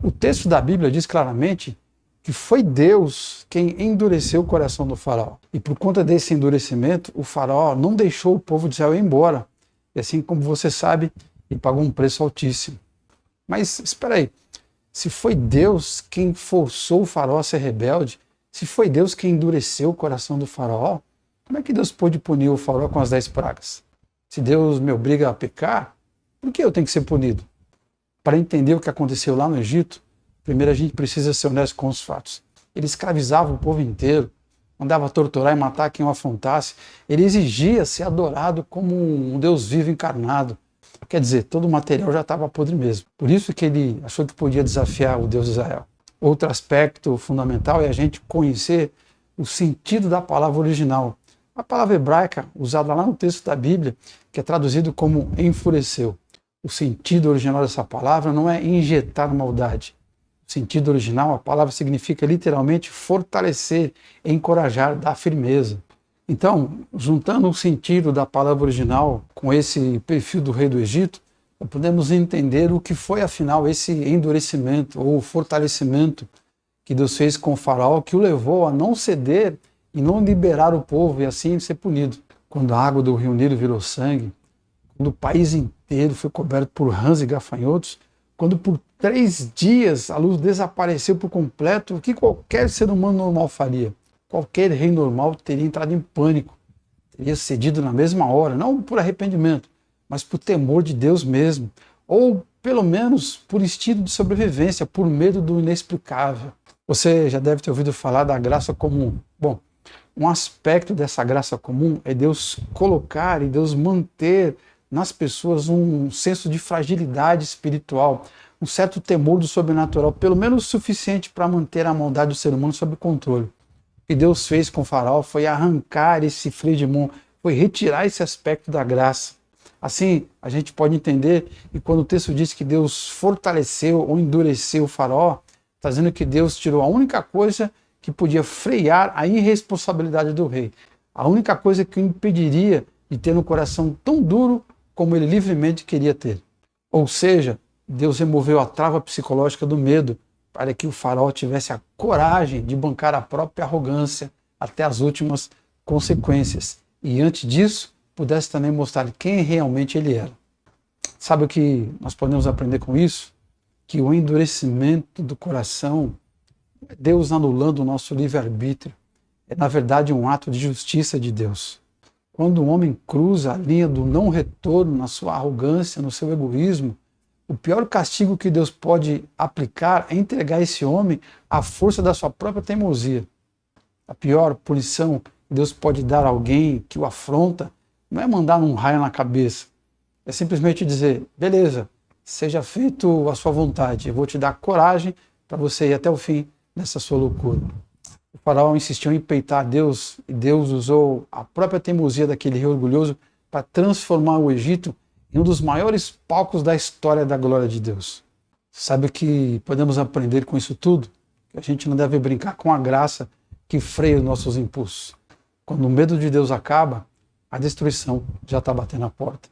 O texto da Bíblia diz claramente que foi Deus quem endureceu o coração do faraó. E por conta desse endurecimento, o faraó não deixou o povo de Israel ir embora. E assim como você sabe, ele pagou um preço altíssimo. Mas espera aí, se foi Deus quem forçou o faraó a ser rebelde, se foi Deus quem endureceu o coração do faraó, como é que Deus pôde punir o faraó com as 10 pragas? Se Deus me obriga a pecar, por que eu tenho que ser punido? Para entender o que aconteceu lá no Egito, primeiro a gente precisa ser honesto com os fatos. Ele escravizava o povo inteiro, mandava torturar e matar quem o afrontasse. Ele exigia ser adorado como um Deus vivo encarnado. Quer dizer, todo o material já estava podre mesmo. Por isso que ele achou que podia desafiar o Deus de Israel. Outro aspecto fundamental é a gente conhecer o sentido da palavra original. A palavra hebraica, usada lá no texto da Bíblia, que é traduzido como enfureceu. O sentido original dessa palavra não é injetar maldade. O sentido original, a palavra significa literalmente fortalecer, encorajar, dar firmeza. Então, juntando o sentido da palavra original com esse perfil do rei do Egito, podemos entender o que foi afinal esse endurecimento ou fortalecimento que Deus fez com o faraó, que o levou a não ceder e não liberar o povo e assim ser punido. Quando a água do rio Nilo virou sangue, quando o país inteiro foi coberto por rãs e gafanhotos, quando por 3 dias a luz desapareceu por completo, o que qualquer ser humano normal faria? Qualquer rei normal teria entrado em pânico, teria cedido na mesma hora, não por arrependimento, mas por temor de Deus mesmo, ou pelo menos por instinto de sobrevivência, por medo do inexplicável. Você já deve ter ouvido falar da graça comum. Bom, um aspecto dessa graça comum é Deus colocar e Deus manter nas pessoas um senso de fragilidade espiritual, um certo temor do sobrenatural, pelo menos o suficiente para manter a maldade do ser humano sob controle. O que Deus fez com o faraó foi arrancar esse freio de mão, foi retirar esse aspecto da graça. Assim, a gente pode entender que quando o texto diz que Deus fortaleceu ou endureceu o faraó, está dizendo que Deus tirou a única coisa que podia frear a irresponsabilidade do rei. A única coisa que o impediria de ter um coração tão duro como ele livremente queria ter. Ou seja, Deus removeu a trava psicológica do medo para que o faraó tivesse a coragem de bancar a própria arrogância até as últimas consequências. E antes disso, pudesse também mostrar quem realmente ele era. Sabe o que nós podemos aprender com isso? Que o endurecimento do coração é Deus anulando o nosso livre-arbítrio. É, na verdade, um ato de justiça de Deus. Quando o homem cruza a linha do não retorno na sua arrogância, no seu egoísmo, o pior castigo que Deus pode aplicar é entregar esse homem à força da sua própria teimosia. A pior punição que Deus pode dar a alguém que o afronta não é mandar um raio na cabeça. É simplesmente dizer, beleza, seja feito a sua vontade, eu vou te dar coragem para você ir até o fim nessa sua loucura. O faraó insistiu em peitar Deus e Deus usou a própria teimosia daquele rei orgulhoso para transformar o Egito em um dos maiores palcos da história da glória de Deus. Sabe o que podemos aprender com isso tudo? Que a gente não deve brincar com a graça que freia os nossos impulsos. Quando o medo de Deus acaba, a destruição já está batendo a porta.